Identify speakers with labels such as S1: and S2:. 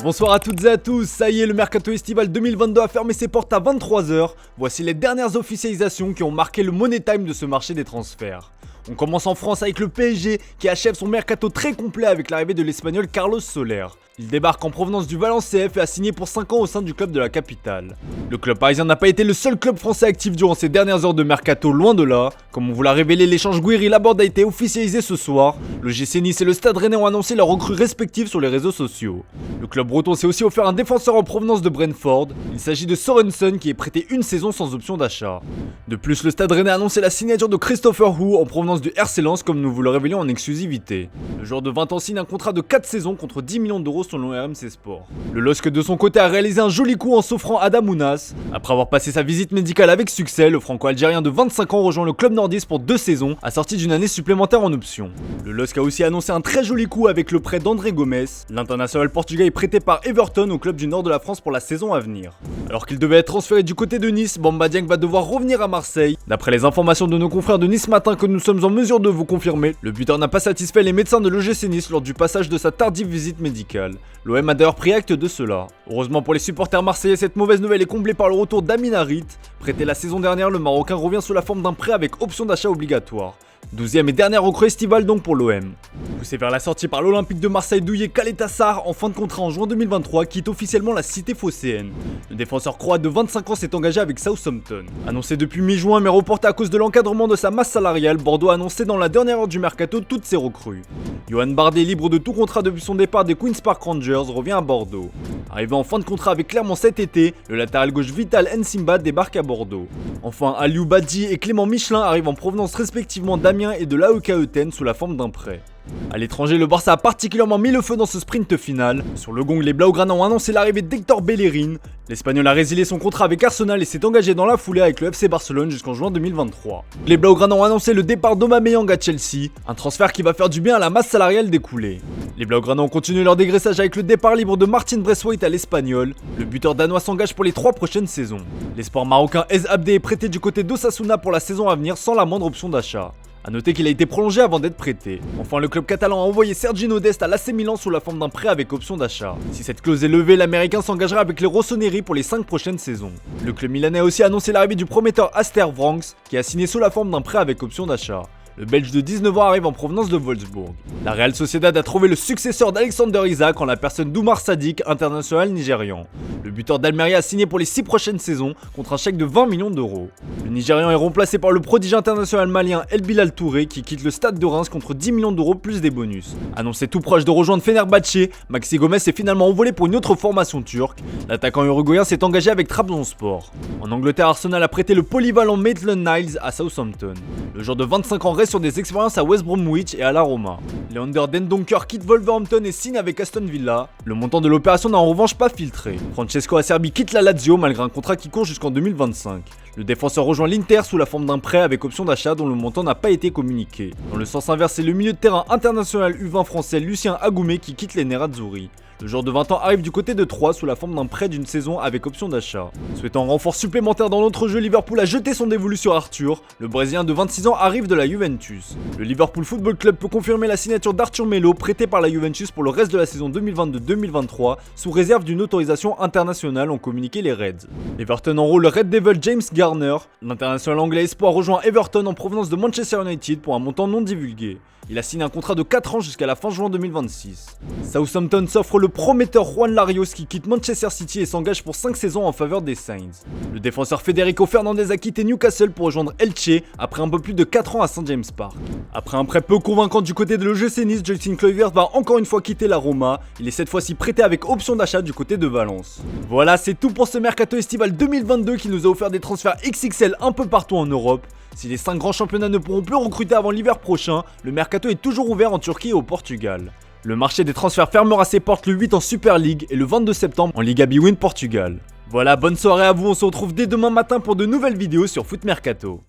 S1: Bonsoir à toutes et à tous, ça y est, le mercato estival 2022 a fermé ses portes à 23 h. Voici les dernières officialisations qui ont marqué le money time de ce marché des transferts. On commence en France avec le PSG qui achève son mercato très complet avec l'arrivée de l'espagnol Carlos Soler. Il débarque en provenance du Valence CF et a signé pour 5 ans au sein du club de la capitale. Le club parisien n'a pas été le seul club français actif durant ces dernières heures de mercato, loin de là. Comme on vous l'a révélé, l'échange Guiri-Laborde a été officialisé ce soir. Le GC Nice et le Stade Rennais ont annoncé leurs recrues respectives sur les réseaux sociaux. Le club breton s'est aussi offert un défenseur en provenance de Brentford. Il s'agit de Sorensen qui est prêté une saison sans option d'achat. De plus, le Stade Rennais a annoncé la signature de Christopher Hu en provenance du RC Lens, comme nous vous le révélions en exclusivité. Le joueur de 20 ans signe un contrat de 4 saisons contre 10 millions d'euros selon RMC Sport. Le LOSC de son côté a réalisé un joli coup en s'offrant Adam Ounas. Après avoir passé sa visite médicale avec succès, le franco-algérien de 25 ans rejoint le club nordiste pour 2 saisons, assorti d'une année supplémentaire en option. Le LOSC a aussi annoncé un très joli coup avec le prêt d'André Gomes. L'international portugais est prêté par Everton au club du nord de la France pour la saison à venir. Alors qu'il devait être transféré du côté de Nice, Bamba Dieng va devoir revenir à Marseille. D'après les informations de nos confrères de Nice Matin que nous sommes en mesure de vous confirmer, le buteur n'a pas satisfait les médecins de l'OGC Nice lors du passage de sa tardive visite médicale. L'OM a d'ailleurs pris acte de cela. Heureusement pour les supporters marseillais, cette mauvaise nouvelle est comblée par le retour d'Amin Harit. Prêté la saison dernière, le Marocain revient sous la forme d'un prêt avec option d'achat obligatoire. 12e et dernière recrue estivale donc pour l'OM. Poussé vers la sortie par l'Olympique de Marseille, douillet Caleta-Sarr, en fin de contrat en juin 2023, quitte officiellement la cité phocéenne. Le défenseur croate de 25 ans s'est engagé avec Southampton. Annoncé depuis mi-juin mais reporté à cause de l'encadrement de sa masse salariale, Bordeaux a annoncé dans la dernière heure du mercato toutes ses recrues. Johan Bardet, libre de tout contrat depuis son départ des Queen's Park Rangers, revient à Bordeaux. Arrivé en fin de contrat avec Clermont cet été, le latéral gauche Vital Nsimba débarque à Bordeaux. Enfin, Aliou Badji et Clément Michelin arrivent en provenance respectivement d'Amiens et de l'AEK Eupen sous la forme d'un prêt. A l'étranger, le Barça a particulièrement mis le feu dans ce sprint final. Sur le gong, les Blaugrana ont annoncé l'arrivée d'Hector Bellerin. L'Espagnol a résilié son contrat avec Arsenal et s'est engagé dans la foulée avec le FC Barcelone jusqu'en juin 2023. Les Blaugrana ont annoncé le départ d'Aubameyang à Chelsea, un transfert qui va faire du bien à la masse salariale découlée. Les Blaugrana ont continué leur dégraissage avec le départ libre de Martin Braithwaite à l'Espagnol. Le buteur danois s'engage pour les 3 prochaines saisons. L'espoir marocain Ez Abdé est prêté du côté d'Osasuna pour la saison à venir sans la moindre option d'achat. A noter qu'il a été prolongé avant d'être prêté. Enfin, le club catalan a envoyé Sergino Dest à l'AC Milan sous la forme d'un prêt avec option d'achat. Si cette clause est levée, l'américain s'engagera avec les Rossoneri pour les 5 prochaines saisons. Le club milanais a aussi annoncé l'arrivée du prometteur Aster Vranckx, qui a signé sous la forme d'un prêt avec option d'achat. Le Belge de 19 ans arrive en provenance de Wolfsburg. La Real Sociedad a trouvé le successeur d'Alexander Isak en la personne d'Oumar Sadiq, international nigérian. Le buteur d'Almeria a signé pour les 6 prochaines saisons contre un chèque de 20 millions d'euros. Le Nigérian est remplacé par le prodige international malien El Bilal Touré qui quitte le stade de Reims contre 10 millions d'euros plus des bonus. Annoncé tout proche de rejoindre Fenerbahçe, Maxi Gomez est finalement envolé pour une autre formation turque. L'attaquant uruguayen s'est engagé avec Trabzonspor. En Angleterre, Arsenal a prêté le polyvalent Maitland-Niles à Southampton. Le joueur de 25 ans reste sur des expériences à West Bromwich et à la Roma. Leander Dendoncker quitte Wolverhampton et signe avec Aston Villa. Le montant de l'opération n'a en revanche pas filtré. Francesco Acerbi quitte la Lazio malgré un contrat qui court jusqu'en 2025. Le défenseur rejoint l'Inter sous la forme d'un prêt avec option d'achat dont le montant n'a pas été communiqué. Dans le sens inverse, c'est le milieu de terrain international U20 français Lucien Agoumé qui quitte les Nerazzurri. Le joueur de 20 ans arrive du côté de Troyes sous la forme d'un prêt d'une saison avec option d'achat. Souhaitant un renfort supplémentaire dans l'autre jeu, Liverpool a jeté son dévolu sur Arthur. Le Brésilien de 26 ans arrive de la Juventus. Le Liverpool Football Club peut confirmer la signature d'Arthur Melo, prêté par la Juventus pour le reste de la saison 2022-2023, sous réserve d'une autorisation internationale, ont communiqué les Reds. Everton enrôle le Red Devil James Garner. L'international anglais espoir rejoint Everton en provenance de Manchester United pour un montant non divulgué. Il a signé un contrat de 4 ans jusqu'à la fin juin 2026. Southampton s'offre le prometteur Juan Larios qui quitte Manchester City et s'engage pour 5 saisons en faveur des Saints. Le défenseur Federico Fernandez a quitté Newcastle pour rejoindre Elche après un peu plus de 4 ans à St James Park. Après un prêt peu convaincant du côté de l'OGC Nice, Justin Kluivert va encore une fois quitter la Roma. Il est cette fois-ci prêté avec option d'achat du côté de Valence. Voilà, c'est tout pour ce mercato estival 2022 qui nous a offert des transferts XXL un peu partout en Europe. Si les 5 grands championnats ne pourront plus recruter avant l'hiver prochain, le mercato est toujours ouvert en Turquie et au Portugal. Le marché des transferts fermera ses portes le 8 en Super League et le 22 septembre en Liga Bwin Portugal. Voilà, bonne soirée à vous, on se retrouve dès demain matin pour de nouvelles vidéos sur Foot Mercato.